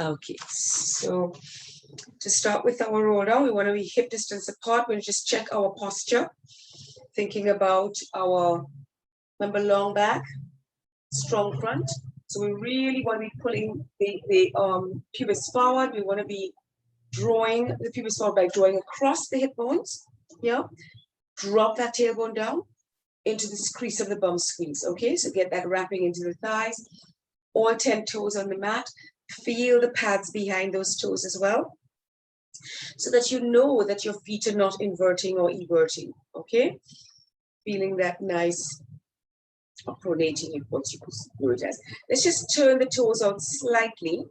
Okay, so to start with our roll down, we want to be hip distance apart. We'll just check our posture, thinking about our, remember, long back, strong front. So we really want to be pulling the pubis forward. We want to be drawing the pubis forward by drawing across the hip bones. Yeah, drop that tailbone down into the crease of the bum squeeze. Okay, so get that wrapping into the thighs. All 10 toes on the mat. Feel the pads behind those toes as well, so that you know that your feet are not inverting or everting. Okay, feeling that nice pronating if what you could do it as. Let's just turn the toes out slightly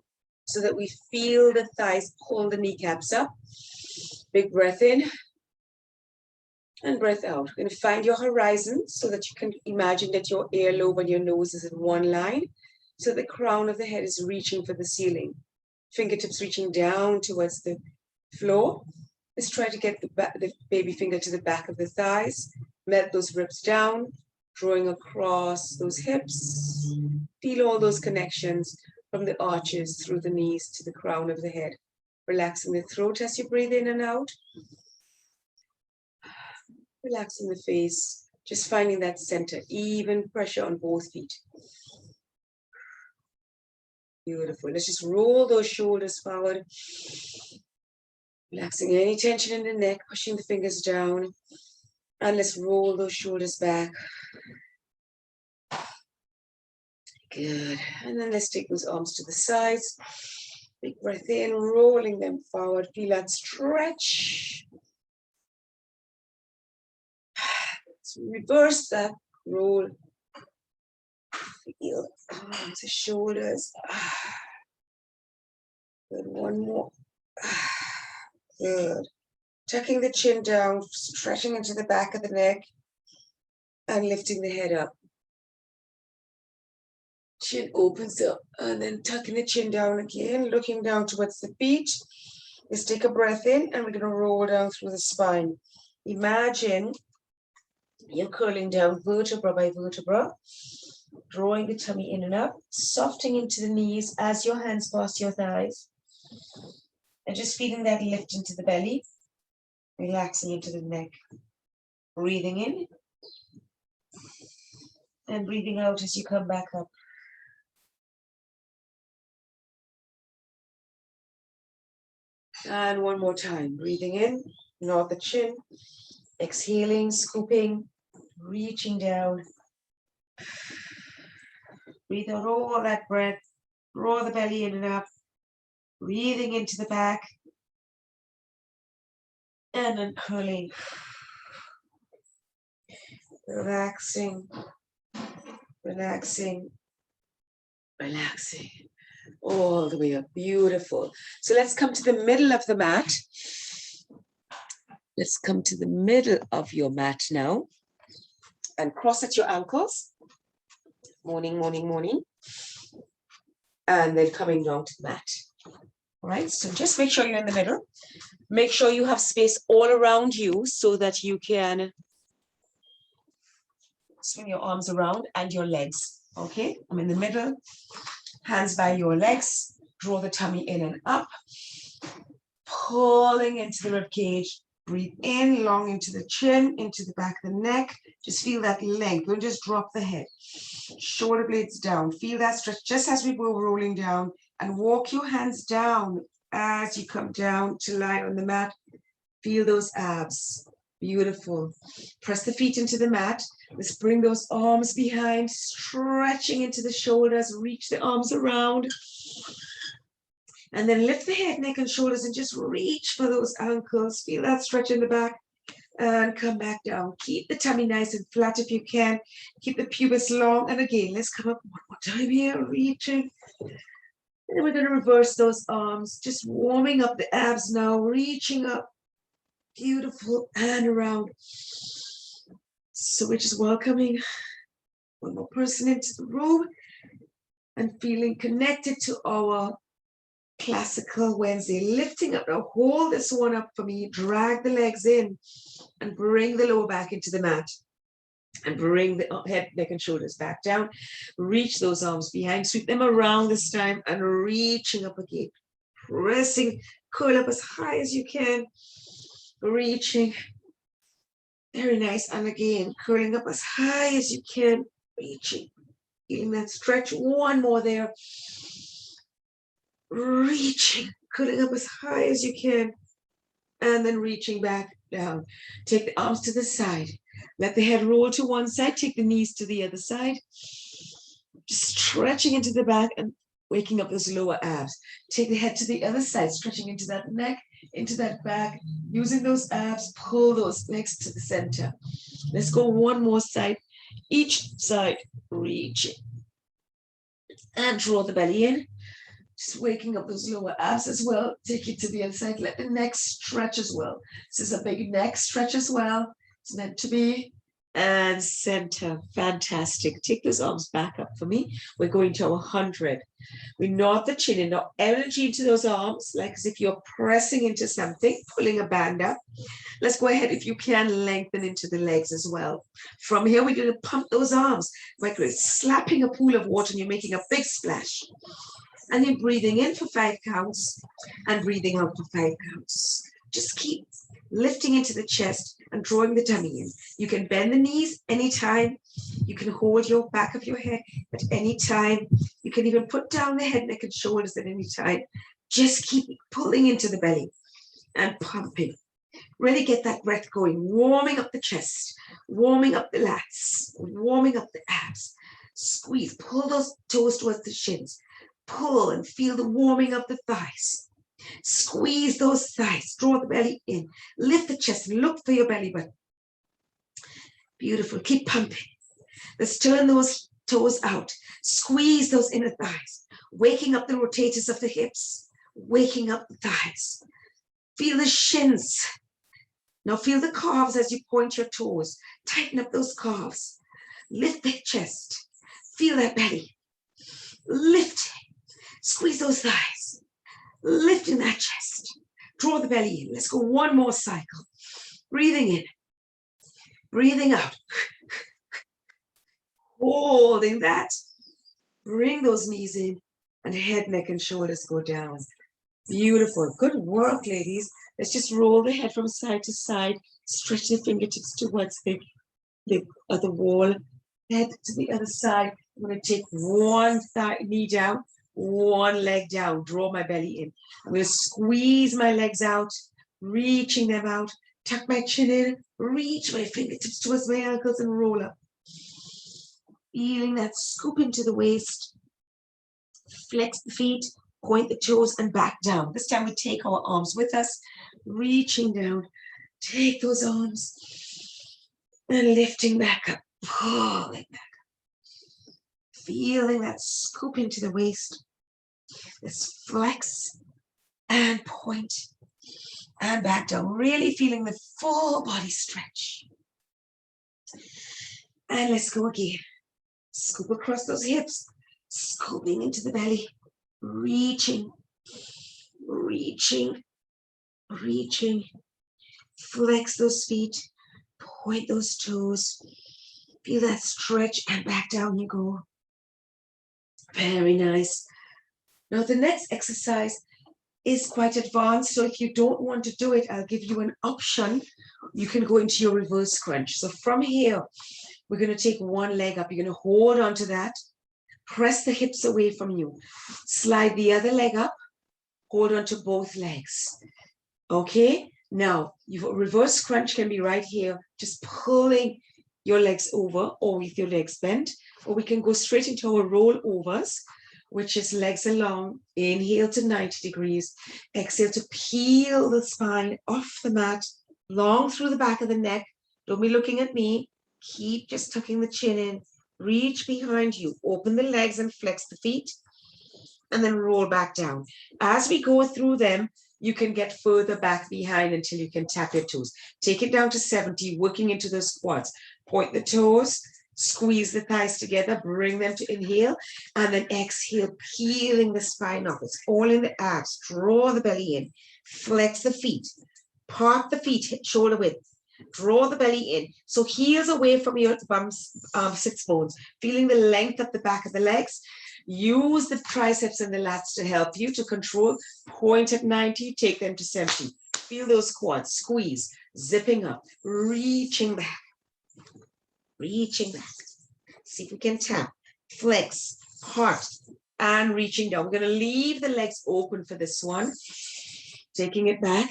so that we feel the thighs pull the kneecaps up. Big breath in and breath out. You're going to find your horizon so that you can imagine that your earlobe and your nose is in one line. So the crown of the head is reaching for the ceiling. Fingertips reaching down towards the floor. Let's try to get the baby finger to the back of the thighs. Melt those ribs down, drawing across those hips. Feel all those connections from the arches through the knees to the crown of the head. Relaxing the throat as you breathe in and out. Relaxing the face, just finding that center, even pressure on both feet. Beautiful. Let's just roll those shoulders forward. Relaxing any tension in the neck, pushing the fingers down. And let's roll those shoulders back. Good. And then let's take those arms to the sides. Big breath in, rolling them forward. Feel that stretch. Let's reverse that roll. Feel arms, the shoulders. Good. One more. Good. Tucking the chin down, stretching into the back of the neck, and lifting the head up. Chin opens up, and then tucking the chin down again, looking down towards the feet. Let's take a breath in, and we're going to roll down through the spine. Imagine you're curling down vertebra by vertebra, drawing the tummy in and up, softening into the knees as your hands pass your thighs, and just feeling that lift into the belly, relaxing into the neck. Breathing in, and breathing out as you come back up. And one more time, breathing in, nod the chin, exhaling, scooping, reaching down. Breathe out all that breath, draw the belly in and up, breathing into the back, and uncurling. Relaxing, relaxing, relaxing. All the way up, beautiful. So let's come to the middle of the mat. Let's come to the middle of your mat now and cross at your ankles. Morning, morning, morning. And then coming down to the mat. All right, so just make sure you're in the middle. Make sure you have space all around you so that you can swing your arms around and your legs. Okay, I'm in the middle. Hands by your legs, draw the tummy in and up, pulling into the rib cage. Breathe in, long into the chin, into the back of the neck. Just feel that length. Don't just drop the head. Shoulder blades down. Feel that stretch just as we go rolling down, and walk your hands down as you come down to lie on the mat. Feel those abs. Beautiful. Press the feet into the mat. Let's bring those arms behind, stretching into the shoulders, reach the arms around. And then lift the head, neck, and shoulders and just reach for those ankles. Feel that stretch in the back and come back down. Keep the tummy nice and flat if you can. Keep the pubis long. And again, let's come up one more time here, reaching. And then we're going to reverse those arms, just warming up the abs now, reaching up. Beautiful, and around. So we're just welcoming one more person into the room and feeling connected to our classical Wednesday. Lifting up, now hold this one up for me, drag the legs in and bring the lower back into the mat. And bring the head, neck, and shoulders back down. Reach those arms behind, sweep them around this time, and reaching up again. Pressing, curl up as high as you can. Reaching. Very nice. And again, curling up as high as you can. Reaching. Feeling that stretch. One more there. Reaching. Curling up as high as you can. And then reaching back down. Take the arms to the side. Let the head roll to one side. Take the knees to the other side. Just stretching into the back and waking up those lower abs. Take the head to the other side, stretching into that neck, into that back. Using those abs, pull those legs to the center. Let's go one more side. Each side, reaching. And draw the belly in. Just waking up those lower abs as well. Take it to the other side. Let the neck stretch as well. This is a big neck stretch as well. It's meant to be. And center. Fantastic. Take those arms back up for me. We're going to 100. We nod the chin and not energy into those arms, like as if you're pressing into something, pulling a band up. Let's go ahead, if you can, lengthen into the legs as well. From here, we're going to pump those arms like we're slapping a pool of water and you're making a big splash. And then breathing in for 5 counts and breathing out for 5 counts. Just keep lifting into the chest and drawing the tummy in. You can bend the knees anytime. You can hold your back of your head at any time. You can even put down the head, neck, and shoulders at any time. Just keep pulling into the belly and pumping. Really get that breath going, warming up the chest, warming up the lats, warming up the abs. Squeeze, pull those toes towards the shins. Pull and feel the warming of the thighs. Squeeze those thighs, draw the belly in, lift the chest, look for your belly button. Beautiful, keep pumping. Let's turn those toes out, squeeze those inner thighs, waking up the rotators of the hips, waking up the thighs. Feel the shins. Now feel the calves as you point your toes. Tighten up those calves. Lift the chest. Feel that belly. Lift. Squeeze those thighs. Lifting that chest. Draw the belly in. Let's go one more cycle. Breathing in. Breathing out. Holding that. Bring those knees in and head, neck, and shoulders go down. Beautiful. Good work, ladies. Let's just roll the head from side to side. Stretch the fingertips towards the other wall. Head to the other side. I'm going to take one knee down, one leg down. Draw my belly in. I'm going to squeeze my legs out, reaching them out. Tuck my chin in. Reach my fingertips towards my ankles and roll up. Feeling that scoop into the waist. Flex the feet. Point the toes and back down. This time we take our arms with us, reaching down. Take those arms and lifting back up, pulling back up. Feeling that scoop into the waist. Let's flex and point and back down. Really feeling the full body stretch. And let's go again. Scoop across those hips, scooping into the belly. Reaching, reaching, reaching. Flex those feet, point those toes. Feel that stretch and back down you go. Very nice. Now the next exercise is quite advanced, so if you don't want to do it, I'll give you an option. You can go into your reverse crunch. So from here, we're going to take one leg up. You're going to hold on to that. Press the hips away from you. Slide the other leg up. Hold on to both legs. Okay? Now, your reverse crunch can be right here. Just pulling your legs over or with your legs bent. Or we can go straight into our rollovers, which is legs along. Inhale to 90 degrees. Exhale to peel the spine off the mat. Long through the back of the neck. Don't be looking at me. Keep just tucking the chin in. Reach behind you, open the legs and flex the feet, and then roll back down. As we go through them, you can get further back behind until you can tap your toes. Take it down to 70, working into those quads. Point the toes, squeeze the thighs together, bring them to inhale, and then exhale, peeling the spine off. It's all in the abs. Draw the belly in, flex the feet, park the feet, hip shoulder width. Draw the belly in. So heels away from your bums, sits bones, feeling the length of the back of the legs. Use the triceps and the lats to help you to control. Point at 90, take them to 70. Feel those quads, squeeze, zipping up, reaching back, reaching back. See if we can tap, flex, heart, and reaching down. We're going to leave the legs open for this one. Taking it back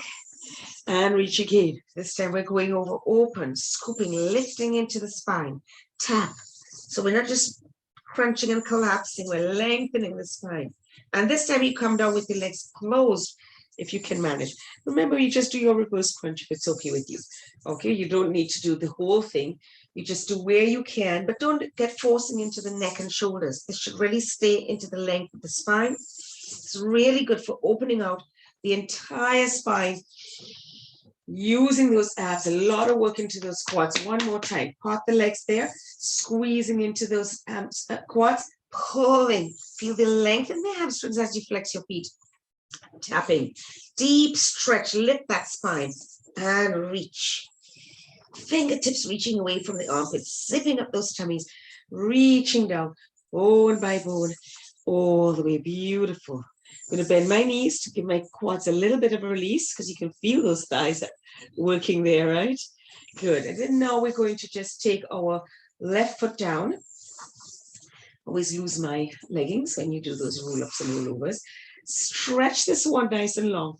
and reach again. This time we're going over open, scooping, lifting into the spine. Tap. So we're not just crunching and collapsing, we're lengthening the spine. And this time you come down with the legs closed if you can manage. Remember, you just do your reverse crunch if it's okay with you. Okay, you don't need to do the whole thing. You just do where you can, but don't get forcing into the neck and shoulders. This should really stay into the length of the spine. It's really good for opening out the entire spine, using those abs, a lot of work into those quads. One more time, part the legs there, squeezing into those quads, pulling, feel the length in the hamstrings as you flex your feet, tapping, deep stretch, lift that spine, and reach. Fingertips reaching away from the armpits, zipping up those tummies, reaching down, bone by bone, all the way, beautiful. I'm going to bend my knees to give my quads a little bit of a release because you can feel those thighs working there, right? Good. And then now we're going to just take our left foot down. Always lose my leggings when you do those roll-ups and rollovers. Stretch this one nice and long.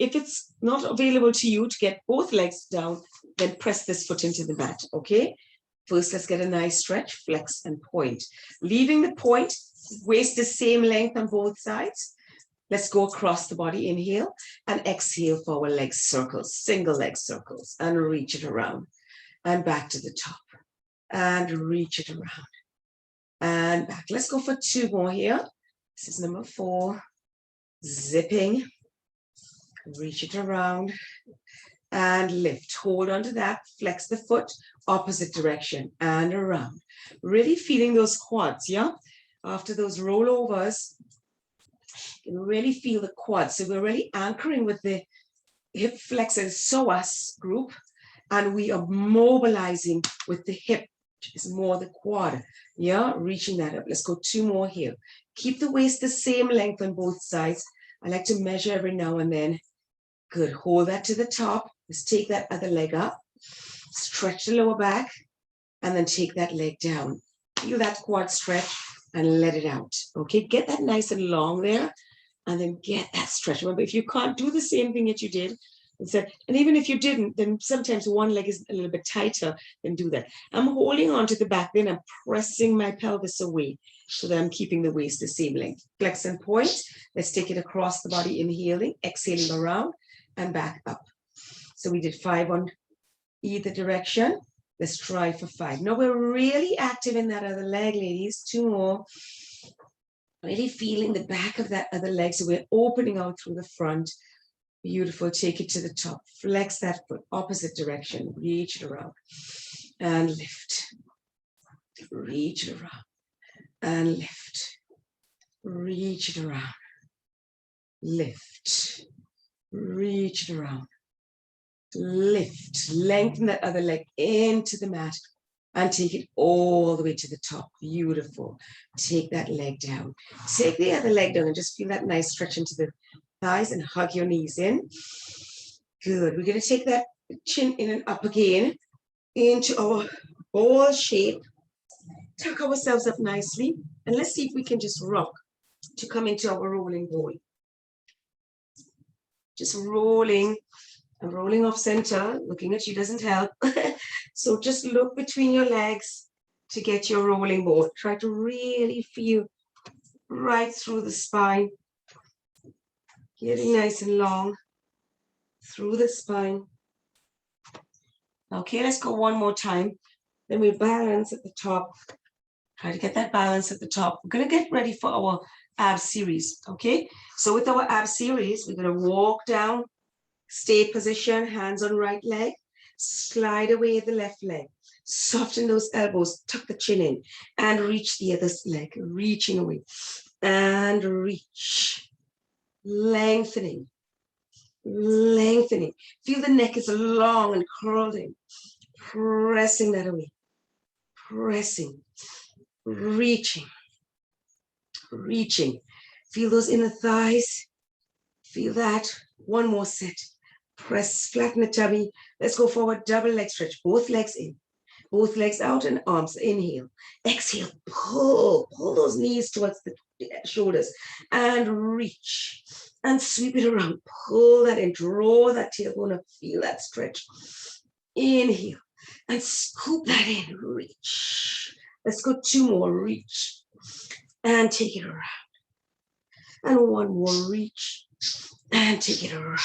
If it's not available to you to get both legs down, then press this foot into the mat, okay? First, let's get a nice stretch, flex and point. Leaving the point, waist the same length on both sides. Let's go across the body, inhale, and exhale for our leg circles, single leg circles, and reach it around. And back to the top, and reach it around. And back. Let's go for 2 more here. This is number 4. Zipping, reach it around, and lift. Hold on to that, flex the foot, opposite direction, and around. Really feeling those quads, yeah? After those rollovers, you can really feel the quads. So we're really anchoring with the hip flexors psoas group, and we are mobilizing with the hip, which is more the quad. Yeah, reaching that up. Let's go 2 more here. Keep the waist the same length on both sides. I like to measure every now and then. Good. Hold that to the top. Let's take that other leg up. Stretch the lower back, and then take that leg down. Feel that quad stretch and let it out. Okay, get that nice and long there, and then get that stretch. Remember, if you can't do the same thing that you did, and even if you didn't, then sometimes one leg is a little bit tighter, then do that. I'm holding on to the back, then I'm pressing my pelvis away so that I'm keeping the waist the same length. Flex and point. Let's take it across the body, inhaling, exhaling around, and back up. So we did 5 on either direction. Let's try for 5. Now we're really active in that other leg, ladies. 2 more. Really feeling the back of that other leg. So we're opening out through the front. Beautiful. Take it to the top. Flex that foot, opposite direction. Reach it around. And lift. Reach it around. And lift. Reach it around. Lift. Reach it around. Lift. Lengthen that other leg into the mat. And take it all the way to the top. Beautiful. Take that leg down. Take the other leg down and just feel that nice stretch into the thighs and hug your knees in. Good. We're going to take that chin in and up again into our ball shape. Tuck ourselves up nicely. And let's see if we can just rock to come into our rolling ball. Just rolling. And rolling off center, looking at you doesn't help. So just look between your legs to get your rolling ball. Try to really feel right through the spine. Getting nice and long through the spine. Okay, let's go 1 more time. Then we balance at the top. Try to get that balance at the top. We're going to get ready for our ab series, okay? So with our ab series, we're going to walk down, stay position, hands on right leg, slide away the left leg, soften those elbows, tuck the chin in, and reach the other leg, reaching away, and reach, lengthening, lengthening. Feel the neck is long and curled in. Pressing that away. Pressing. Reaching. Reaching. Feel those inner thighs. Feel that. One more set. Press, flatten the tummy. Let's go forward, double leg stretch. Both legs in. Both legs out and arms. Inhale. Exhale. Pull. Pull those knees towards the shoulders. And reach. And sweep it around. Pull that in. Draw that tailbone up. Feel that stretch. Inhale. And scoop that in. Reach. Let's go 2 more. Reach. And take it around. And 1 more. Reach. And take it around.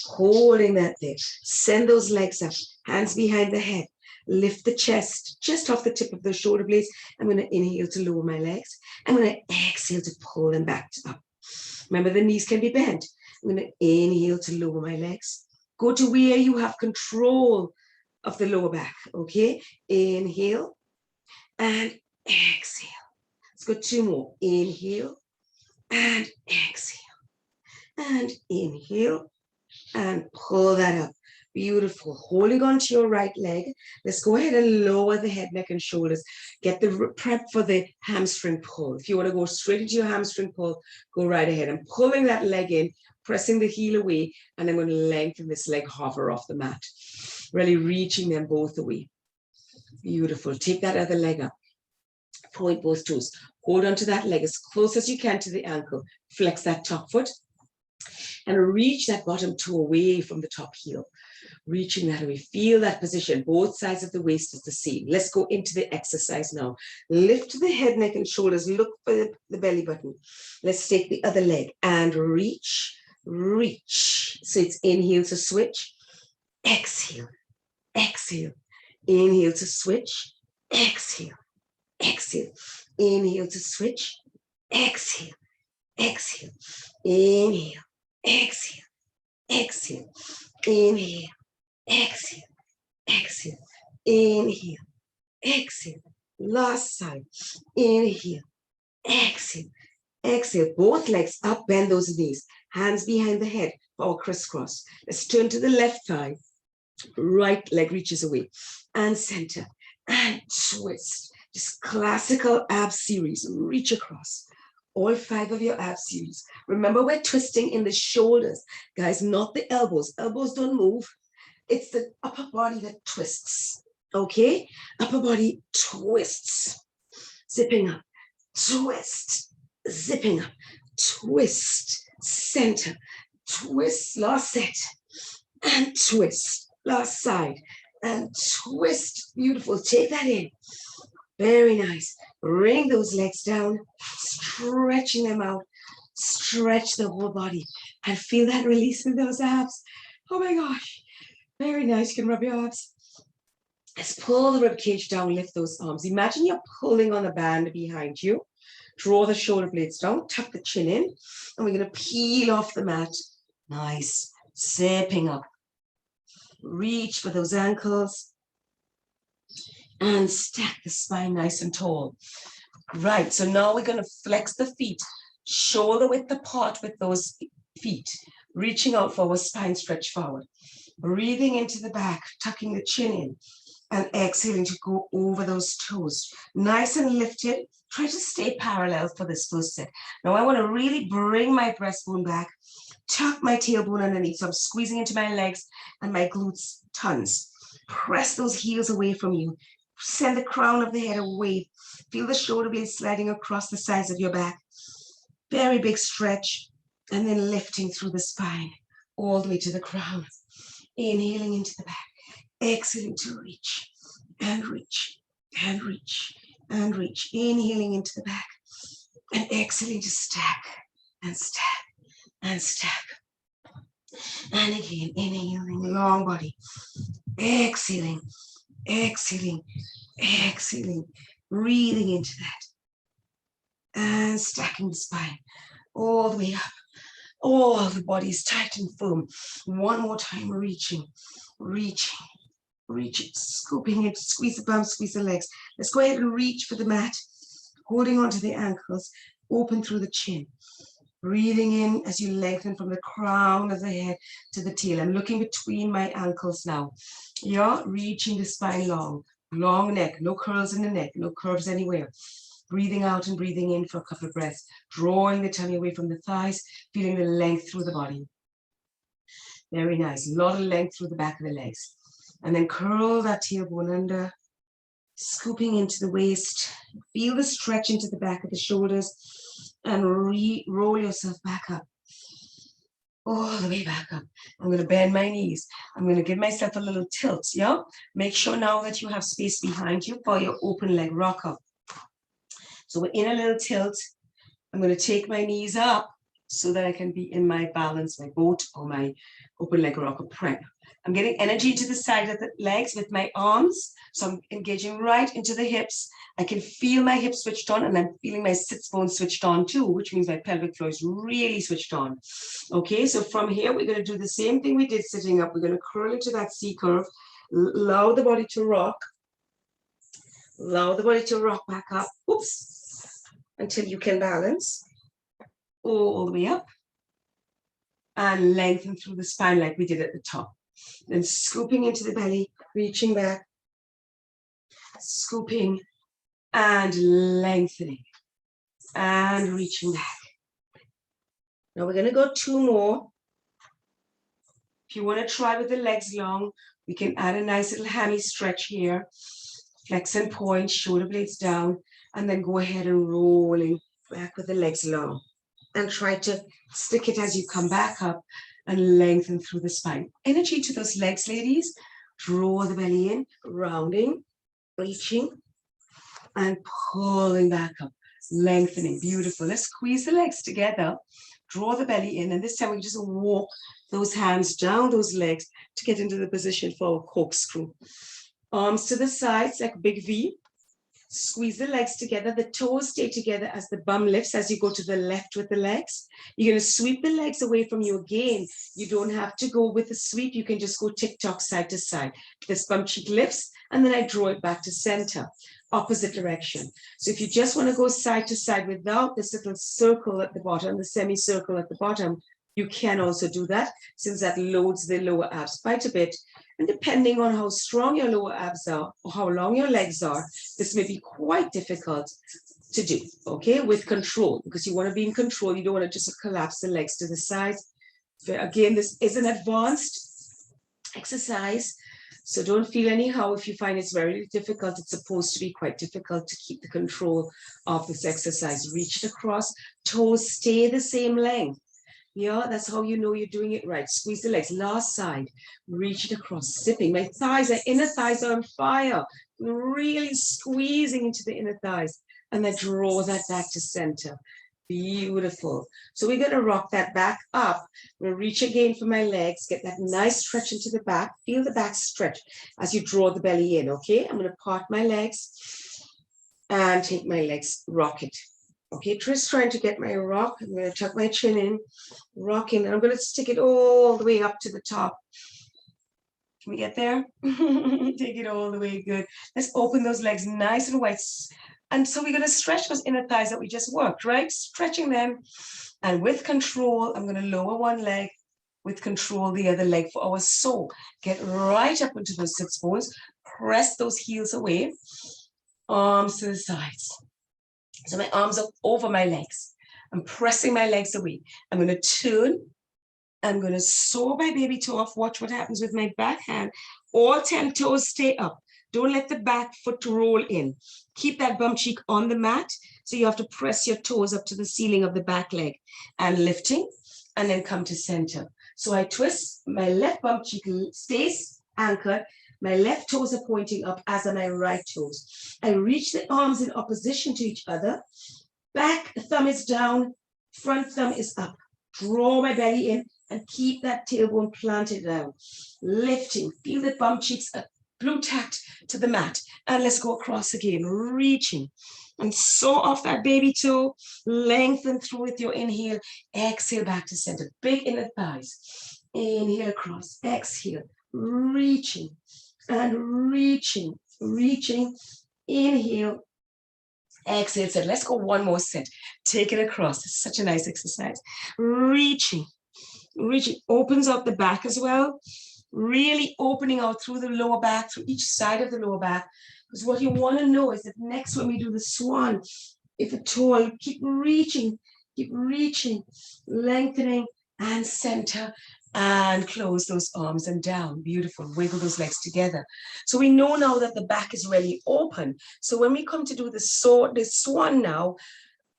Holding that there. Send those legs up. Hands behind the head. Lift the chest just off the tip of the shoulder blades. I'm going to inhale to lower my legs. I'm going to exhale to pull them back up. Remember, the knees can be bent. I'm going to inhale to lower my legs. Go to where you have control of the lower back. Okay? Inhale and exhale. Let's go 2 more. Inhale and exhale. And inhale and pull that up. Beautiful. Holding on to your right leg. Let's go ahead and lower the head, neck, and shoulders. Get the prep for the hamstring pull. If you want to go straight into your hamstring pull, go right ahead. I'm pulling that leg in, pressing the heel away, and I'm going to lengthen this leg, hover off the mat. Really reaching them both away. Beautiful. Take that other leg up. Point both toes. Hold on to that leg as close as you can to the ankle. Flex that top foot. And reach that bottom toe away from the top heel. Reaching that away. Feel that position. Both sides of the waist is the same. Let's go into the exercise now. Lift the head, neck, and shoulders. Look for the belly button. Let's take the other leg and reach, reach. So it's inhale to switch. Exhale, exhale. Inhale to switch. Exhale, exhale. Inhale to switch. Exhale, exhale. Inhale. Exhale, exhale, inhale, exhale, exhale, inhale, exhale. Last side, inhale, exhale, exhale. Both legs up, bend those knees. Hands behind the head, or crisscross. Let's turn to the left thigh. Right leg reaches away. And center, and twist. Just classical ab series. Reach across. All 5 of your ab series. Remember, we're twisting in the shoulders, guys, not the elbows. Elbows don't move. It's the upper body that twists, okay? Upper body twists. Zipping up, twist, zipping up, twist, center, twist, last set, and twist, last side, and twist. Beautiful, take that in. Very nice. Bring those legs down, stretching them out. Stretch the whole body and feel that release in those abs. Oh my gosh. Very nice. You can rub your abs. Let's pull the rib cage down, lift those arms. Imagine you're pulling on the band behind you. Draw the shoulder blades down, tuck the chin in, and we're going to peel off the mat. Nice. Zipping up. Reach for those ankles. And stack the spine nice and tall. Right, so now we're going to flex the feet, shoulder width apart with those feet, reaching out for our spine stretch forward. Breathing into the back, tucking the chin in, and exhaling to go over those toes. Nice and lifted. Try to stay parallel for this first set. Now I want to really bring my breastbone back, tuck my tailbone underneath, so I'm squeezing into my legs and my glutes tons. Press those heels away from you. Send the crown of the head away. Feel the shoulder blades sliding across the sides of your back. Very big stretch. And then lifting through the spine all the way to the crown. Inhaling into the back. Exhaling to reach and reach and reach and reach. Inhaling into the back. And exhaling to stack and stack and stack. And again, inhaling, long body. Exhaling. Exhaling, exhaling, breathing into that. And stacking the spine all the way up. All the body is tight and firm. One more time, reaching, reaching, reaching, scooping it, squeeze the bum, squeeze the legs. Let's go ahead and reach for the mat, holding onto the ankles, open through the chin. Breathing in as you lengthen from the crown of the head to the tail. I'm looking between my ankles now. Yeah, reaching the spine long. Long neck, no curls in the neck, no curves anywhere. Breathing out and breathing in for a couple of breaths. Drawing the tummy away from the thighs, feeling the length through the body. Very nice. A lot of length through the back of the legs. And then curl that tailbone under, scooping into the waist. Feel the stretch into the back of the shoulders and roll yourself back up. All the way back up. I'm going to bend my knees. I'm going to give myself a little tilt, yeah? Make sure now that you have space behind you for your open leg rock up. So we're in a little tilt. I'm going to take my knees up so that I can be in my balance, my boat, or my open leg rock up prep. I'm getting energy to the side of the legs with my arms. So I'm engaging right into the hips. I can feel my hips switched on, and I'm feeling my sits bone switched on too, which means my pelvic floor is really switched on. Okay, so from here, we're going to do the same thing we did sitting up. We're going to curl into that C curve, allow the body to rock. Allow the body to rock back up. Oops. Until you can balance. All the way up. And lengthen through the spine like we did at the top. Then scooping into the belly, reaching back, scooping and lengthening and reaching back. Now we're going to go 2 more. If you want to try with the legs long, we can add a nice little hammy stretch here. Flex and point, shoulder blades down, and then go ahead and rolling back with the legs long. And try to stick it as you come back up and lengthen through the spine. Energy to those legs, ladies. Draw the belly in, rounding, reaching, and pulling back up, lengthening. Beautiful. Let's squeeze the legs together, draw the belly in, and this time we just walk those hands down those legs to get into the position for a corkscrew. Arms to the sides like a big V. Squeeze the legs together. The toes stay together as the bum lifts as you go to the left with the legs. You're going to sweep the legs away from you again. You don't have to go with the sweep. You can just go tick-tock side to side. This bum cheek lifts, and then I draw it back to center, opposite direction. So if you just want to go side to side without this little circle at the bottom, the semicircle at the bottom, you can also do that, since that loads the lower abs quite a bit. And depending on how strong your lower abs are or how long your legs are, this may be quite difficult to do, okay, with control, because you want to be in control. You don't want to just collapse the legs to the sides. Again, this is an advanced exercise, so don't feel anyhow if you find it's very difficult. It's supposed to be quite difficult to keep the control of this exercise. Reach it across, toes stay the same length. Yeah, that's how you know you're doing it right. Squeeze the legs, last side, reach it across, zipping. My thighs, the inner thighs are on fire. Really squeezing into the inner thighs. And then draw that back to center. Beautiful. So we're going to rock that back up. We'll reach again for my legs, get that nice stretch into the back. Feel the back stretch as you draw the belly in, okay? I'm going to part my legs and take my legs, rock it. Okay, just trying to get my rock. I'm going to tuck my chin in, rocking. I'm going to stick it all the way up to the top. Can we get there? Take it all the way, good. Let's open those legs nice and wide. And so we're going to stretch those inner thighs that we just worked, right? Stretching them. And with control, I'm going to lower one leg, with control the other leg for our soul. Get right up into those sits bones. Press those heels away. Arms to the sides. So my arms are over my legs. I'm pressing my legs away. I'm going to turn. I'm going to saw my baby toe off. Watch what happens with my back hand. All 10 toes stay up. Don't let the back foot roll in. Keep that bum cheek on the mat. So you have to press your toes up to the ceiling of the back leg. And lifting. And then come to center. So I twist. My left bum cheek stays anchored. My left toes are pointing up, as are my right toes. I reach the arms in opposition to each other. Back thumb is down, front thumb is up. Draw my belly in and keep that tailbone planted down. Lifting, feel the bum cheeks blue tacked to the mat. And let's go across again, reaching. And saw off that baby toe, lengthen through with your inhale. Exhale back to center, big inner thighs. Inhale across, exhale, reaching. And reaching, reaching, inhale, Exhale, set. Let's go one more set. Take it across. It's such a nice exercise. Reaching, opens out the back as well. Really opening out through the lower back, through each side of the lower back. Because what you want to know is that next when we do the swan, if at all, keep reaching, lengthening and center and close those arms and down. Beautiful. Wiggle those legs together. So we know now that the back is really open. So when we come to do the swan now,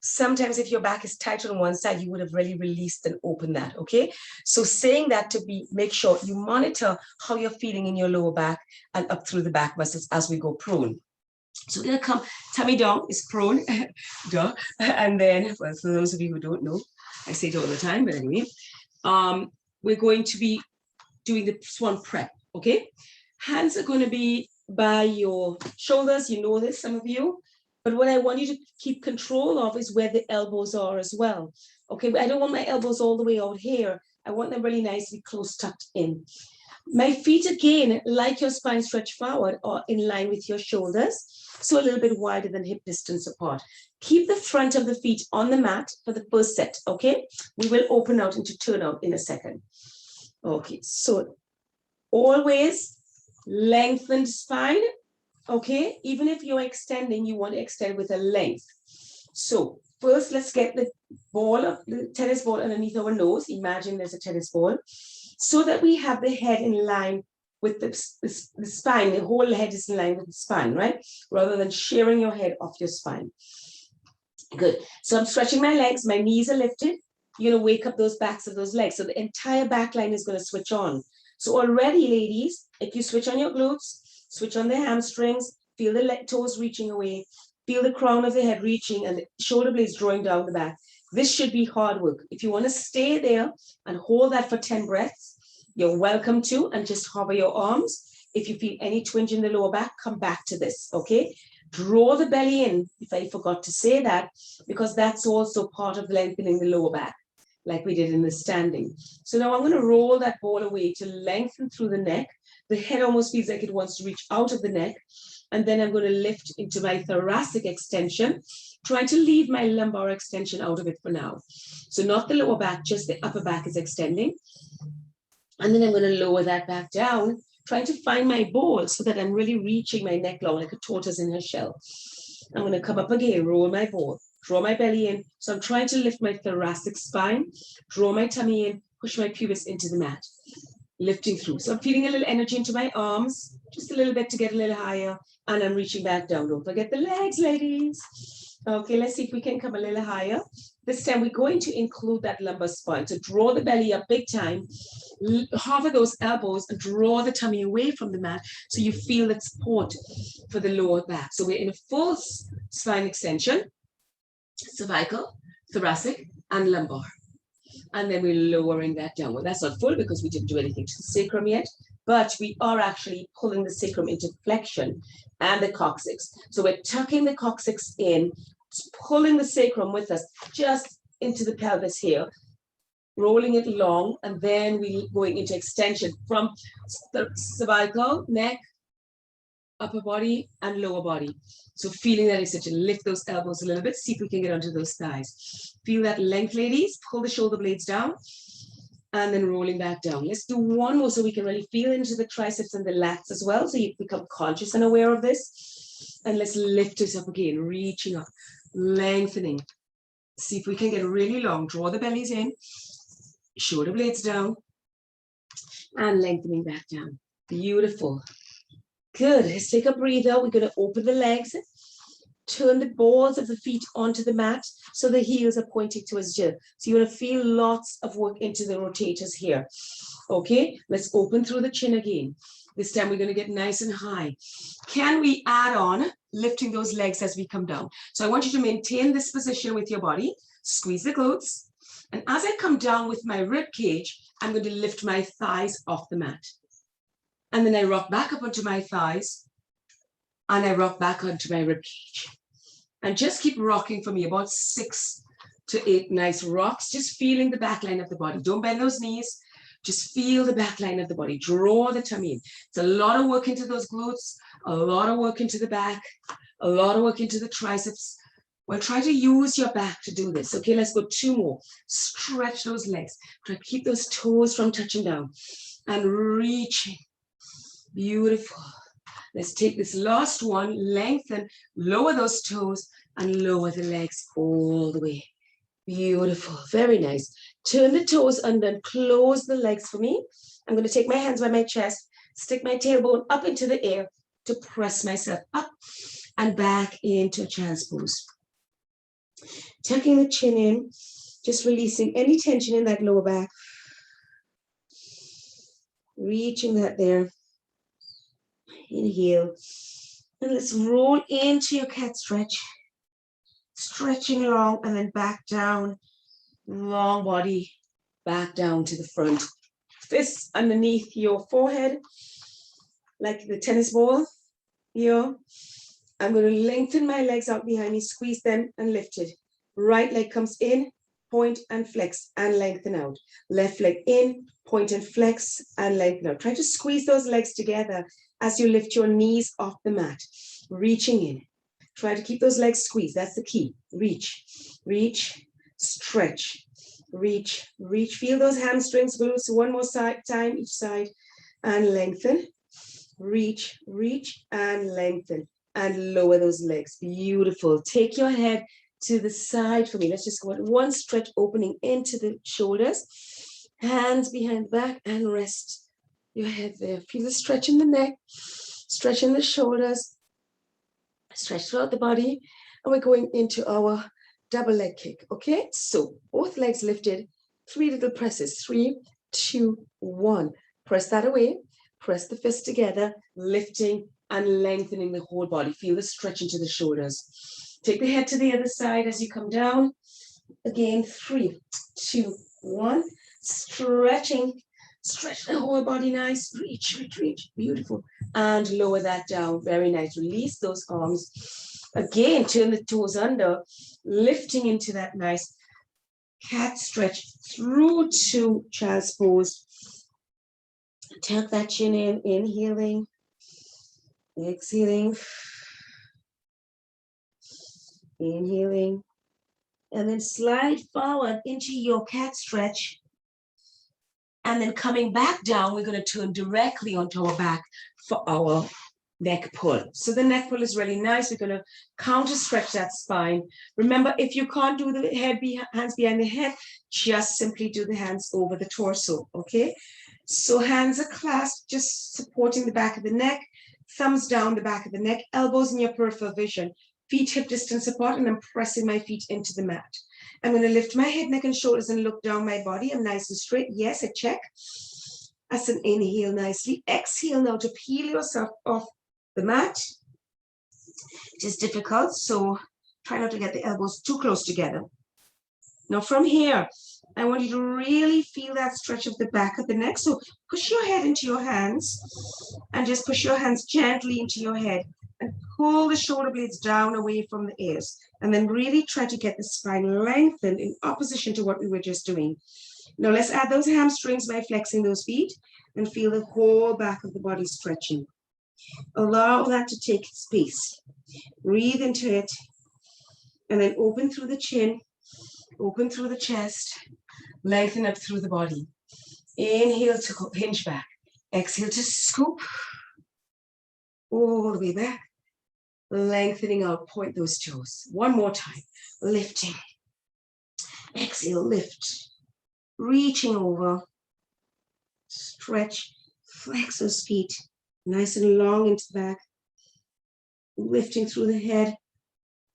sometimes if your back is tight on one side, you would have really released and opened that, okay? So saying that to make sure you monitor how you're feeling in your lower back and up through the back muscles as we go prone. So we're gonna come, tummy down is prone, duh. And then, well, for those of you who don't know, I say it all the time, but anyway, we're going to be doing the swan prep, okay? Hands are gonna be by your shoulders, you know this, some of you. But what I want you to keep control of is where the elbows are as well. Okay, I don't want my elbows all the way out here. I want them really nicely close tucked in. My feet again, like your spine stretch forward, are in line with your shoulders. So a little bit wider than hip distance apart. Keep the front of the feet on the mat for the first set, okay? We will open out into turn out in a second. Okay, so always lengthened spine. Okay, even if you're extending, you want to extend with a length. So first, let's get the ball, the tennis ball underneath our nose. Imagine there's a tennis ball, so that we have the head in line with the spine. The whole head is in line with the spine, right? Rather than shearing your head off your spine. Good. So I'm stretching my legs. My knees are lifted. You're going to wake up those backs of those legs. So the entire back line is going to switch on. So already, ladies, if you switch on your glutes, switch on the hamstrings, feel the toes reaching away, feel the crown of the head reaching and the shoulder blades drawing down the back. This should be hard work. If you want to stay there and hold that for 10 breaths, you're welcome to, and just hover your arms. If you feel any twinge in the lower back, come back to this, okay? Draw the belly in, if I forgot to say that, because that's also part of lengthening the lower back, like we did in the standing. So now I'm going to roll that ball away to lengthen through the neck. The head almost feels like it wants to reach out of the neck. And then I'm going to lift into my thoracic extension, trying to leave my lumbar extension out of it for now. So not the lower back, just the upper back is extending. And then I'm going to lower that back down, trying to find my ball so that I'm really reaching my neck long like a tortoise in her shell. I'm going to come up again, roll my ball, draw my belly in. So I'm trying to lift my thoracic spine, draw my tummy in, push my pubis into the mat. Lifting through. So I'm feeling a little energy into my arms, just a little bit to get a little higher, and I'm reaching back down. Don't forget the legs, ladies. Okay, let's see if we can come a little higher. This time we're going to include that lumbar spine. So draw the belly up big time, hover those elbows and draw the tummy away from the mat so you feel that support for the lower back. So we're in a full spine extension, cervical, thoracic, and lumbar. And then we're lowering that down. Well, that's not full because we didn't do anything to the sacrum yet, but we are actually pulling the sacrum into flexion and the coccyx. So we're tucking the coccyx in, pulling the sacrum with us just into the pelvis here, rolling it long, and then we're going into extension from the cervical, neck, upper body, and lower body. So feeling that extension, lift those elbows a little bit, see if we can get onto those thighs. Feel that length, ladies. Pull the shoulder blades down, and then rolling back down. Let's do one more so we can really feel into the triceps and the lats as well, so you become conscious and aware of this. And let's lift us up again, reaching up, lengthening. See if we can get really long. Draw the bellies in, shoulder blades down, and lengthening back down. Beautiful. Good. Let's take a breather. We're going to open the legs, turn the balls of the feet onto the mat so the heels are pointing towards you. So you're going to feel lots of work into the rotators here. Okay, let's open through the chin again. This time we're going to get nice and high. Can we add on lifting those legs as we come down? So I want you to maintain this position with your body. Squeeze the glutes. And as I come down with my rib cage, I'm going to lift my thighs off the mat. And then I rock back up onto my thighs, and I rock back onto my rib cage. And just keep rocking for me, about 6 to 8 nice rocks, just feeling the back line of the body. Don't bend those knees, just feel the back line of the body. Draw the tummy in. It's a lot of work into those glutes, a lot of work into the back, a lot of work into the triceps, Well, try to use your back to do this. Okay, let's go 2 more. Stretch those legs. Try to keep those toes from touching down and reaching. Beautiful. Let's take this last one, lengthen, lower those toes and lower the legs all the way. Beautiful, very nice. Turn the toes under and close the legs for me. I'm going to take my hands by my chest, stick my tailbone up into the air to press myself up and back into a child's pose. Tucking the chin in, just releasing any tension in that lower back. Reaching that there. Inhale. And let's roll into your cat stretch. Stretching along and then back down. Long body, back down to the front. Fists underneath your forehead, like the tennis ball here. I'm going to lengthen my legs out behind me, squeeze them and lift it. Right leg comes in, point and flex and lengthen out. Left leg in, point and flex and lengthen out. Try to squeeze those legs together as you lift your knees off the mat. Reaching in. Try to keep those legs squeezed. That's the key. Reach, reach, stretch, reach, reach. Feel those hamstrings, glutes. One more time each side and lengthen. Reach, reach and lengthen and lower those legs. Beautiful. Take your head to the side for me. Let's just go at one stretch, opening into the shoulders, hands behind the back and rest your head there. Feel the stretch in the neck, stretch in the shoulders, stretch throughout the body. And we're going into our double leg kick. Okay, so both legs lifted, 3 little presses, 3, 2, 1. Press that away, press the fists together, lifting and lengthening the whole body. Feel the stretch into the shoulders. Take the head to the other side as you come down. Again, 3, 2, 1. Stretching, stretch the whole body nice. Reach, reach, reach. Beautiful. And lower that down. Very nice. Release those arms. Again, turn the toes under, lifting into that nice cat stretch through to child's pose. Tuck that chin in, inhaling, exhaling. Inhaling, and then slide forward into your cat stretch. And then coming back down, we're going to turn directly onto our back for our neck pull. So the neck pull is really nice. We're going to counter stretch that spine. Remember, if you can't do the hands behind the head, just simply do the hands over the torso, okay? So hands are clasped, just supporting the back of the neck, thumbs down the back of the neck, elbows in your peripheral vision. Feet hip distance apart, and I'm pressing my feet into the mat. I'm going to lift my head, neck, and shoulders and look down my body. I'm nice and straight. Yes, I check. That's an inhale nicely. Exhale now to peel yourself off the mat. It is difficult, so try not to get the elbows too close together. Now from here, I want you to really feel that stretch of the back of the neck. So push your head into your hands and just push your hands gently into your head. And pull the shoulder blades down away from the ears. And then really try to get the spine lengthened in opposition to what we were just doing. Now let's add those hamstrings by flexing those feet and feel the whole back of the body stretching. Allow that to take space. Breathe into it. And then open through the chin, open through the chest, lengthen up through the body. Inhale to hinge back. Exhale to scoop. All the way back. Lengthening out, point those toes. One more time. Lifting. Exhale, lift. Reaching over. Stretch. Flex those feet. Nice and long into the back. Lifting through the head.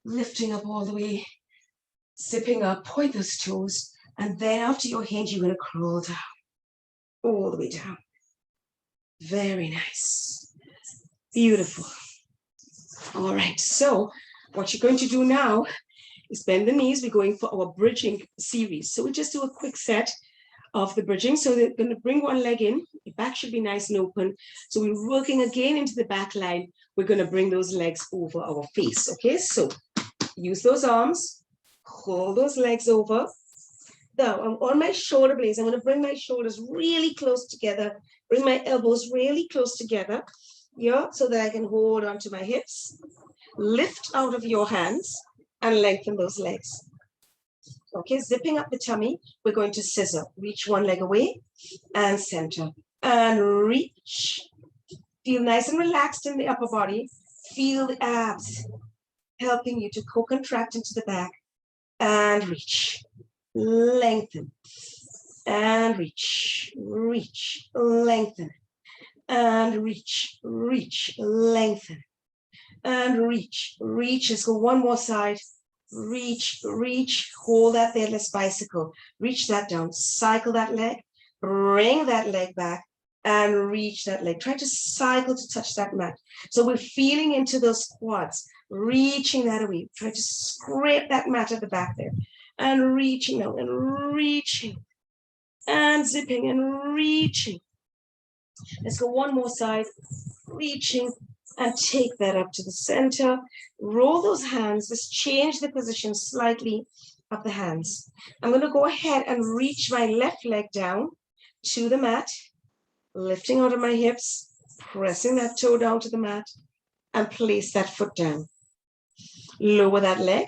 Lifting up all the way. Zipping up, point those toes. And then after your hinge, you're going to crawl down. All the way down. Very nice. Beautiful. All right, so what you're going to do now is bend the knees. We're going for our bridging series. So we just do a quick set of the bridging. So they're going to bring one leg in. The back should be nice and open. So we're working again into the back line. We're going to bring those legs over our face. Okay, so use those arms. Hold those legs over. Now, I'm on my shoulder blades. I'm going to bring my shoulders really close together. Bring my elbows really close together. Yeah, so that I can hold onto my hips. Lift out of your hands. and lengthen those legs. Okay, zipping up the tummy, we're going to scissor. Reach one leg away and center and reach. Feel nice and relaxed in the upper body. Feel the abs helping you to co-contract into the back and reach. Lengthen and reach, reach, lengthen and reach, reach, lengthen and reach, reach. Let's go one more side. Reach, reach, hold that there, let's bicycle. Reach that down, cycle that leg, bring that leg back and reach that leg. Try to cycle to touch that mat. So we're feeling into those quads, reaching that away. Try to scrape that mat at the back there and reaching out and reaching and zipping and reaching. Let's go one more side, reaching and take that up to the center. Roll those hands. Just change the position slightly of the hands. I'm going to go ahead and reach my left leg down to the mat, lifting out of my hips, pressing that toe down to the mat, and place that foot down. Lower that leg,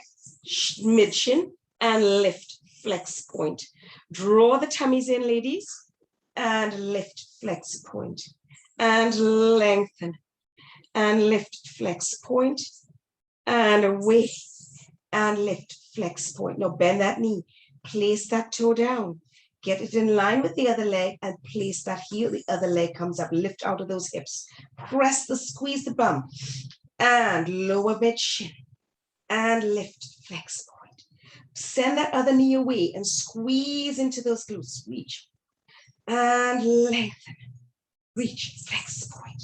mid shin, and lift, flex point. Draw the tummies in, ladies, and lift, flex point, and lengthen. And lift, flex point, and away, and lift, flex point. Now bend that knee, place that toe down, get it in line with the other leg, and place that heel. The other leg comes up, lift out of those hips. Press the, squeeze the bum, and lower mid shin, and lift, flex point. Send that other knee away and squeeze into those glutes. Reach, and lengthen, reach, flex point.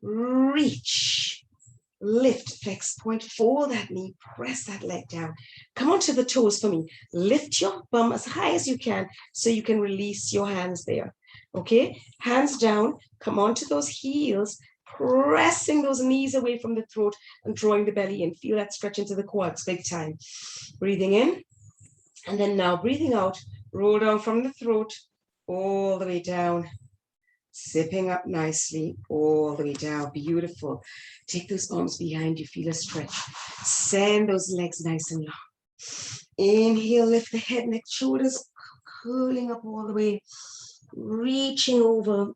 Reach, lift, flex point, fold that knee, press that leg down. Come onto the toes for me. Lift your bum as high as you can so you can release your hands there. Okay, hands down, come onto those heels, pressing those knees away from the throat and drawing the belly in. Feel that stretch into the quads, big time. Breathing in, and then now breathing out, roll down from the throat all the way down. Zipping up nicely all the way down. Beautiful. Take those arms behind you. Feel a stretch. Send those legs nice and long. Inhale, lift the head, neck, shoulders, curling up all the way. Reaching over,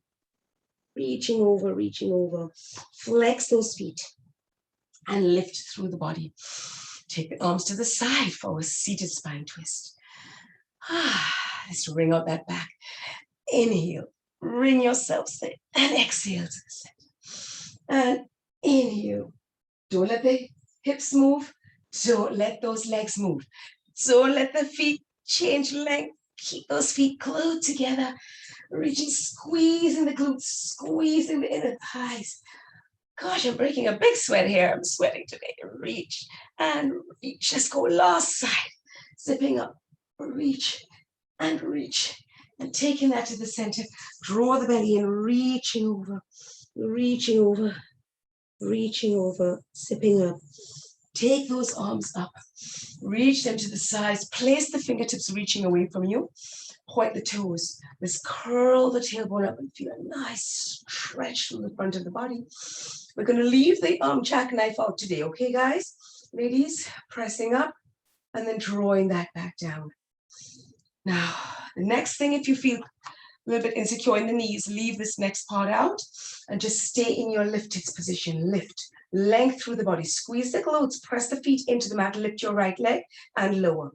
reaching over, reaching over. Flex those feet and lift through the body. Take the arms to the side for a seated spine twist. Let's wring out that back. Inhale. Ring yourself there and exhale to the center. And inhale. Don't let the hips move. Don't let those legs move. Don't let the feet change length. Keep those feet glued together. Reaching, squeezing the glutes, squeezing the inner thighs. Gosh, I'm breaking a big sweat here. I'm sweating today. Reach and reach. Let's go last side. Zipping up. Reach and reach. And taking that to the center, draw the belly in, reaching over, reaching over, reaching over, zipping up. Take those arms up, reach them to the sides, place the fingertips reaching away from you, point the toes. Let's curl the tailbone up and feel a nice stretch through the front of the body. We're going to leave the jackknife out today, okay, guys? Ladies, pressing up and then drawing that back down. Now, the next thing, if you feel a little bit insecure in the knees, leave this next part out and just stay in your lifted position. Lift, length through the body. Squeeze the glutes, press the feet into the mat, lift your right leg and lower.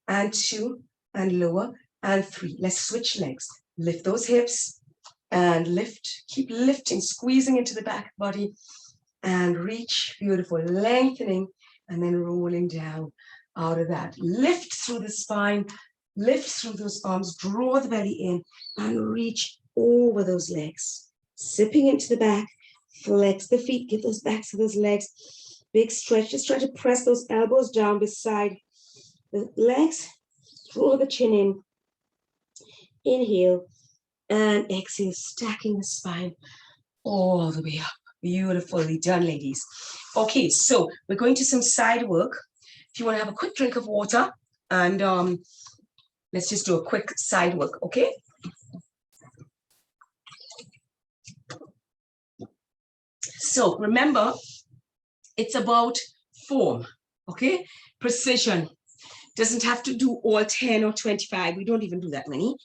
And 2 and lower and 3. Let's switch legs. Lift those hips and lift. Keep lifting, squeezing into the back body and reach. Beautiful, lengthening and then rolling down out of that. Lift through the spine. Lift through those arms, draw the belly in and reach over those legs. Zipping into the back, flex the feet, give those backs to those legs. Big stretch, just try to press those elbows down beside the legs. Draw the chin in. Inhale and exhale, stacking the spine all the way up. Beautifully done, ladies. Okay, so we're going to some side work. If you want to have a quick drink of water and let's just do a quick side work, okay? So remember, it's about form, okay? Precision. Doesn't have to do all 10 or 25. We don't even do that many.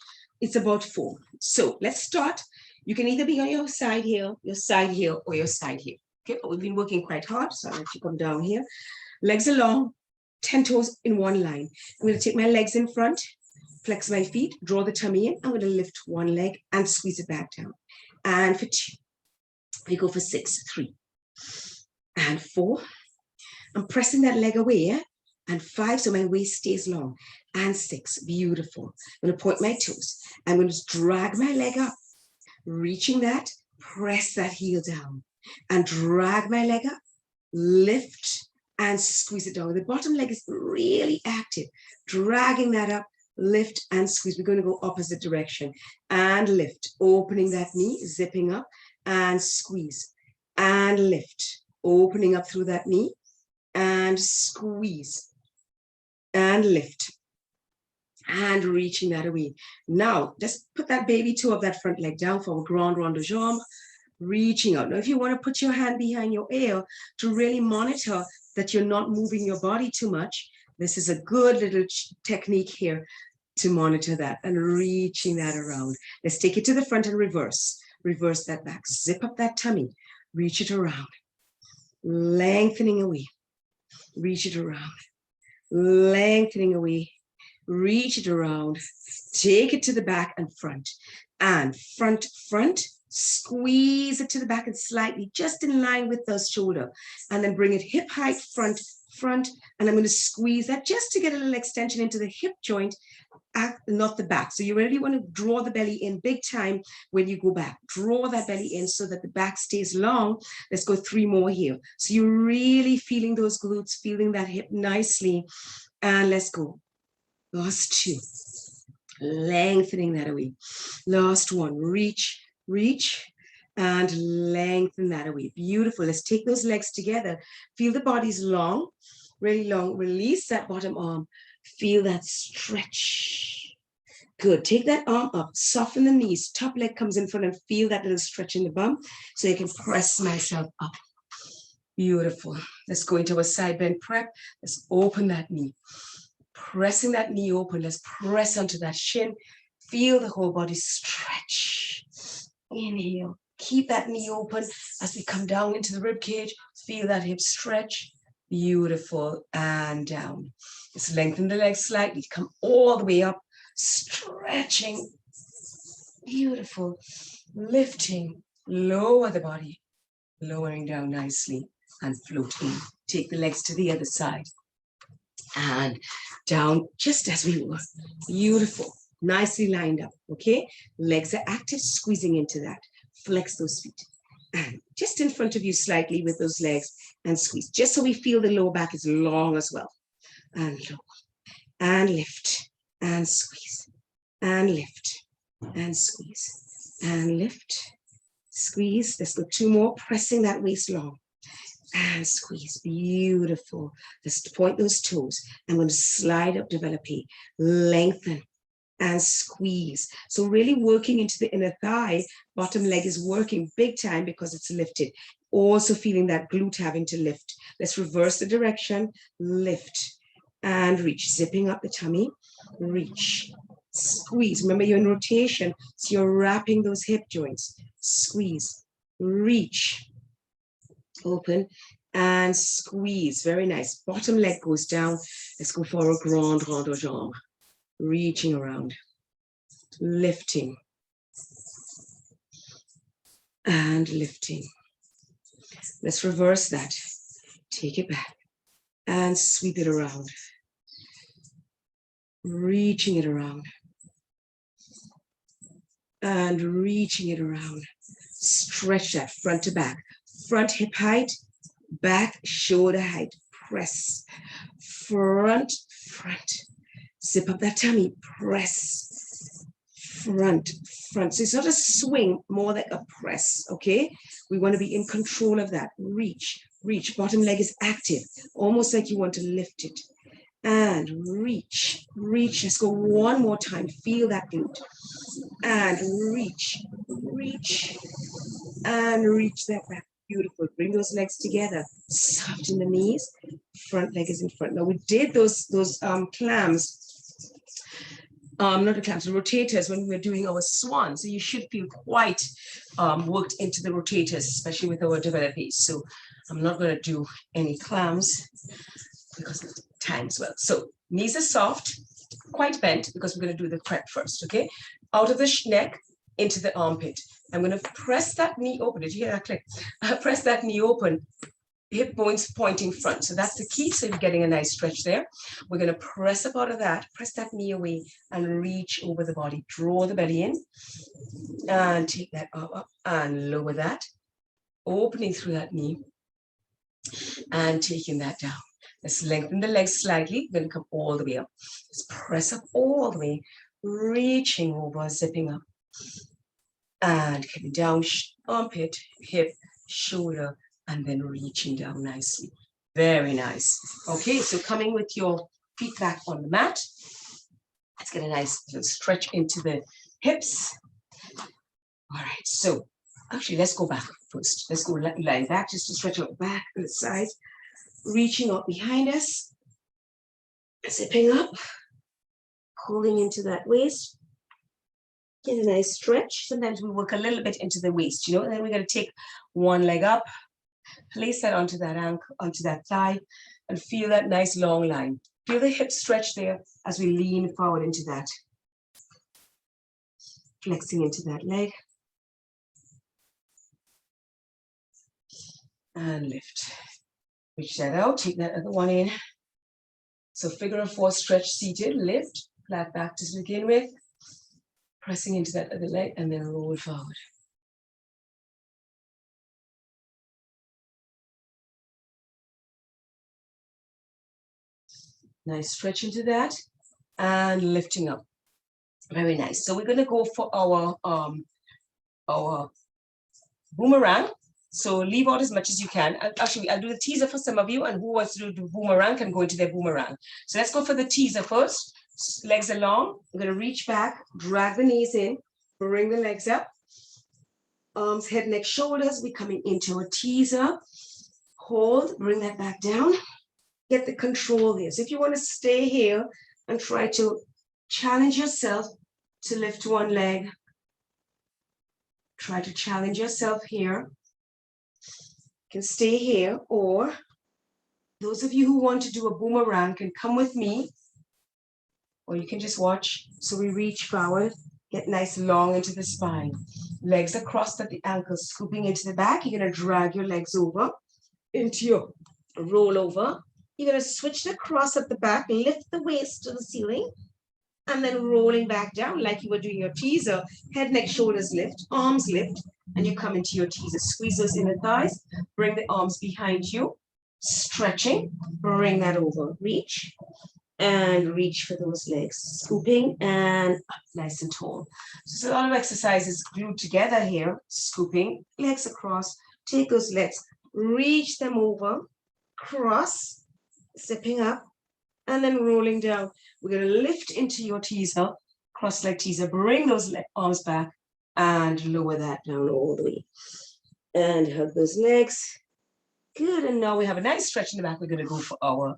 It's about 4. So let's start. You can either be on your side here, or your side here. Okay, but we've been working quite hard, so I'll let you come down here. Legs are long, 10 toes in one line. I'm going to take my legs in front, flex my feet, draw the tummy in. I'm going to lift one leg and squeeze it back down. And for 2, we go for 6, 3, and 4. I'm pressing that leg away, yeah? And 5, so my waist stays long. And 6, beautiful. I'm going to point my toes. I'm going to drag my leg up, reaching that, press that heel down, and drag my leg up, lift, and squeeze it down. The bottom leg is really active, dragging that up, lift, and squeeze. We're going to go opposite direction, and lift, opening that knee, zipping up, and squeeze, and lift, opening up through that knee, and squeeze, and lift, and reaching that away. Now, just put that baby toe of that front leg down for a grand rond de jambe, reaching out. Now, if you want to put your hand behind your ear to really monitor that you're not moving your body too much, this is a good little technique here to monitor that and reaching that around. Let's take it to the front and reverse. Reverse that back. Zip up that tummy. Reach it around. Lengthening away. Reach it around. Lengthening away. Reach it around. Take it to the back and front. And front, front. Squeeze it to the back and slightly, just in line with the shoulder. And then bring it hip height, front, front. And I'm going to squeeze that just to get a little extension into the hip joint, not the back. So you really want to draw the belly in big time when you go back. Draw that belly in so that the back stays long. Let's go 3 more here. So you're really feeling those glutes, feeling that hip nicely. And let's go. Last 2. Lengthening that away. Last 1. Reach, reach, and lengthen that away. Beautiful. Let's take those legs together. Feel the body's long, really long. Release that bottom arm. Feel that stretch. Good. Take that arm up. Soften the knees. Top leg comes in front and feel that little stretch in the bum so you can press myself up. Beautiful. Let's go into a side bend prep. Let's open that knee. Pressing that knee open. Let's press onto that shin. Feel the whole body stretch. Inhale. Keep that knee open as we come down into the rib cage. Feel that hip stretch. Beautiful. And down. Just lengthen the legs slightly. Come all the way up. Stretching. Beautiful. Lifting. Lower the body. Lowering down nicely. And floating. Take the legs to the other side. And down just as we were. Beautiful. Nicely lined up. Okay. Legs are active. Squeezing into that. Flex those feet. And just in front of you slightly with those legs and squeeze. Just so we feel the lower back is long as well. And lower. And lift. And squeeze. And lift. And squeeze. And lift. Squeeze. Let's go 2 more. Pressing that waist long. And squeeze. Beautiful. Let's point those toes. I'm going to slide up, develop a lengthen and squeeze. So really working into the inner thigh. Bottom leg is working big time because it's lifted. Also feeling that glute having to lift. Let's reverse the direction. Lift and reach. Zipping up the tummy. Reach. Squeeze. Remember you're in rotation. So you're wrapping those hip joints. Squeeze. Reach. Open and squeeze. Very nice. Bottom leg goes down. Let's go for a grand rond de jambe. Reaching around. Lifting. And lifting. Let's reverse that. Take it back. And sweep it around. Reaching it around. And reaching it around. Stretch that front to back. Front hip height, back shoulder height. Press. Front, front. Zip up that tummy. Press. Front, front. So it's not a swing, more like a press, okay? We want to be in control of that. Reach, reach. Bottom leg is active, almost like you want to lift it. And reach, reach. Let's go 1 more time. Feel that glute. And reach, reach. And reach that back. Beautiful. Bring those legs together. Soften the knees. Front leg is in front. Now we did those clams. Not the clams, the rotators when we were doing our swan. So you should feel quite worked into the rotators, especially with our developers. So I'm not going to do any clams because of time as well. So knees are soft, quite bent because we're going to do the prep first, okay? Out of the neck into the armpit. I'm going to press that knee open. Did you hear that click? Press that knee open. Hip bones pointing front. So that's the key. So you're getting a nice stretch there. We're going to press up out of that, press that knee away and reach over the body. Draw the belly in and take that up and lower that. Opening through that knee and taking that down. Let's lengthen the legs slightly. We're going to come all the way up. Let's press up all the way, reaching over, zipping up. And coming down, armpit, hip, shoulder, and then reaching down nicely. Very nice. Okay, so coming with your feet back on the mat. Let's get a nice little stretch into the hips. All right, so actually, let's go back first. Let's go lying back just to stretch out back and the sides. Reaching up behind us. Zipping up. Holding into that waist. Get a nice stretch. Sometimes we work a little bit into the waist, you know, and then we're going to take one leg up, place that onto that ankle, onto that thigh, and feel that nice long line. Feel the hip stretch there as we lean forward into that. Flexing into that leg. And lift. Reach that out, take that other one in. So figure of four stretch seated, lift, flat back to begin with. Pressing into that other leg and then roll forward. Nice stretch into that and lifting up. Very nice. So we're going to go for our boomerang. So leave out as much as you can. Actually, I'll do the teaser for some of you, and who wants to do the boomerang can go into their boomerang. So let's go for the teaser first. Legs are long. I'm going to reach back, drag the knees in, bring the legs up. Arms, head, neck, shoulders. We're coming into a teaser. Hold, bring that back down. Get the control there. So if you want to stay here and try to challenge yourself to lift one leg, try to challenge yourself here. You can stay here, or those of you who want to do a boomerang can come with me, or you can just watch. So we reach forward, get nice long into the spine. Legs are crossed at the ankles, scooping into the back. You're going to drag your legs over into your roll over. You're going to switch the cross at the back, lift the waist to the ceiling, and then rolling back down like you were doing your teaser. Head, neck, shoulders lift, arms lift, and you come into your teaser. Squeeze those inner thighs, bring the arms behind you, stretching, bring that over, reach, and reach for those legs, scooping and up nice and tall. So it's a lot of exercises glued together here, scooping, legs across, take those legs, reach them over, cross, zipping up, and then rolling down. We're going to lift into your teaser, cross leg teaser, bring those arms back and lower that down all the way. And hug those legs. Good, and now we have a nice stretch in the back. We're going to go for our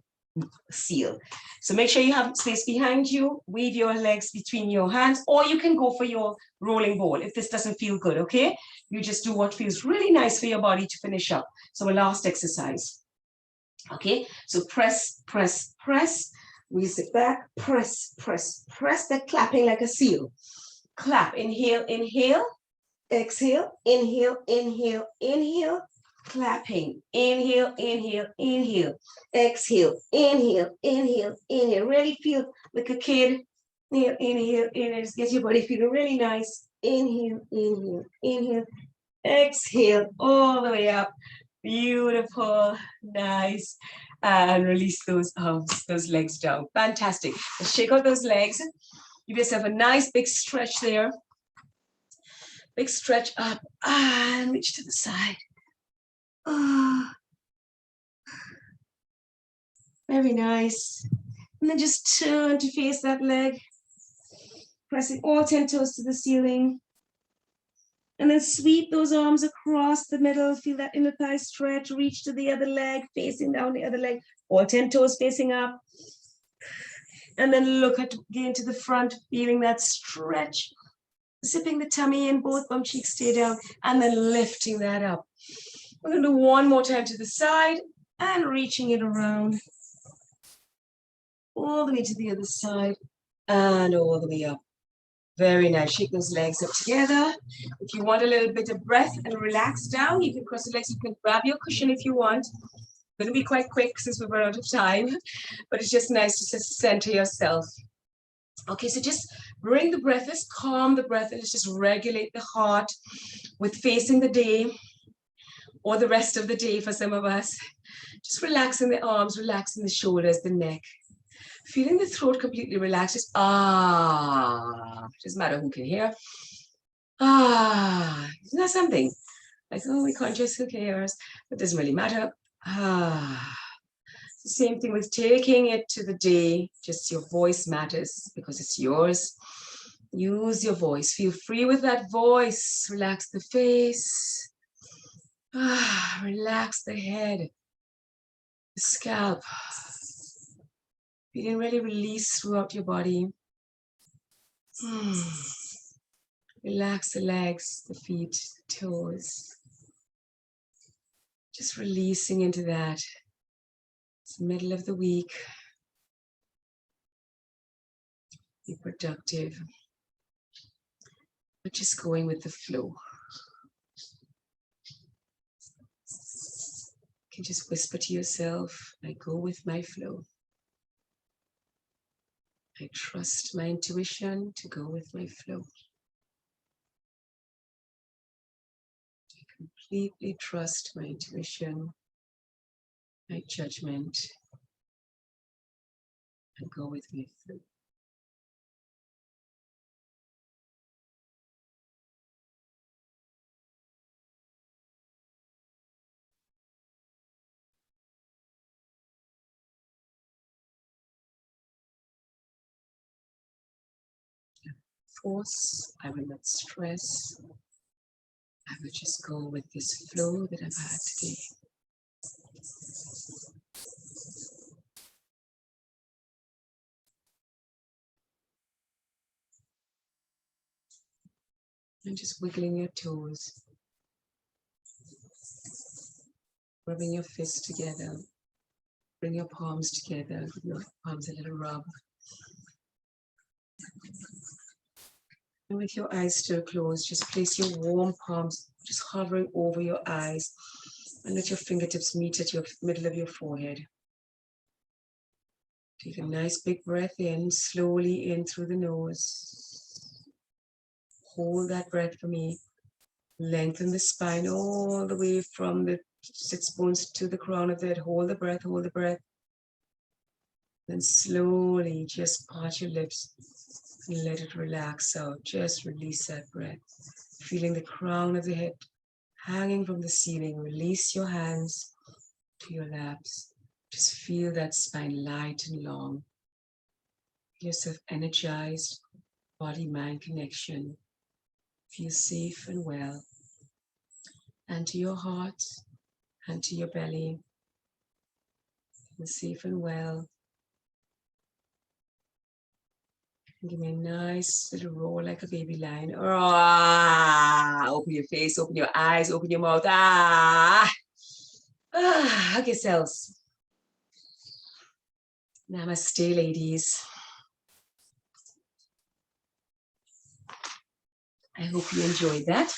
seal. So make sure you have space behind you, weave your legs between your hands, or you can go for your rolling ball if this doesn't feel good, okay? You just do what feels really nice for your body to finish up. So a last exercise. Okay, so press, press, press. We sit back, press, press, press. That clapping like a seal. Clap, inhale, inhale, exhale, inhale, inhale, inhale, clapping, inhale, inhale, inhale, exhale, inhale, inhale, inhale. Really feel like a kid. Inhale, inhale, inhale. Just get your body feeling really nice. Inhale, inhale, inhale, exhale, all the way up. Beautiful, nice. And release those arms, those legs down. Fantastic. Let's shake out those legs. Give yourself a nice big stretch there. Big stretch up and reach to the side. Oh, very nice. And then just turn to face that leg. Pressing all 10 toes to the ceiling. And then sweep those arms across the middle. Feel that inner thigh stretch. Reach to the other leg, facing down the other leg. All 10 toes facing up. And then look again to the front, feeling that stretch. Zipping the tummy in, both bum cheeks stay down. And then lifting that up. We're going to do one more time to the side and reaching it around. All the way to the other side and all the way up. Very nice. Shake those legs up together. If you want a little bit of breath and relax down, you can cross the legs. You can grab your cushion if you want. It's going to be quite quick since we've run out of time, but it's just nice to just center yourself. Okay, so just bring the breath, let's calm the breath, and let's just regulate the heart with facing the day or the rest of the day for some of us. Just relaxing the arms, relaxing the shoulders, the neck. Feeling the throat completely relaxed, just doesn't matter who can hear. Isn't that something? Like, oh, we conscious, who cares? It doesn't really matter. It's the same thing with taking it to the day, just your voice matters because it's yours. Use your voice, feel free with that voice. Relax the face. Relax the head, the scalp. Feeling really release throughout your body. Relax the legs, the feet, the toes. Just releasing into that. It's the middle of the week. Be productive. But just going with the flow. You can just whisper to yourself, I go with my flow. I trust my intuition to go with my flow. I completely trust my intuition, my judgment, and go with my flow. Force, I will not stress. I will just go with this flow that I've had today. And just wiggling your toes. Rubbing your fists together. Bring your palms together. Give your palms a little rub. And with your eyes still closed, just place your warm palms just hovering over your eyes and let your fingertips meet at your middle of your forehead. Take a nice big breath in, slowly in through the nose. Hold that breath for me. Lengthen the spine all the way from the sits bones to the crown of the head. Hold the breath, hold the breath. Then slowly just part your lips. And let it relax out. Just release that breath. Feeling the crown of the head hanging from the ceiling. Release your hands to your laps. Just feel that spine light and long. Feel yourself energized. Body-mind connection. Feel safe and well. And to your heart and to your belly. Feel safe and well. Give me a nice little roll like a baby lion. Open your face, open your eyes, open your mouth. Hug yourselves. Namaste, ladies. I hope you enjoyed that.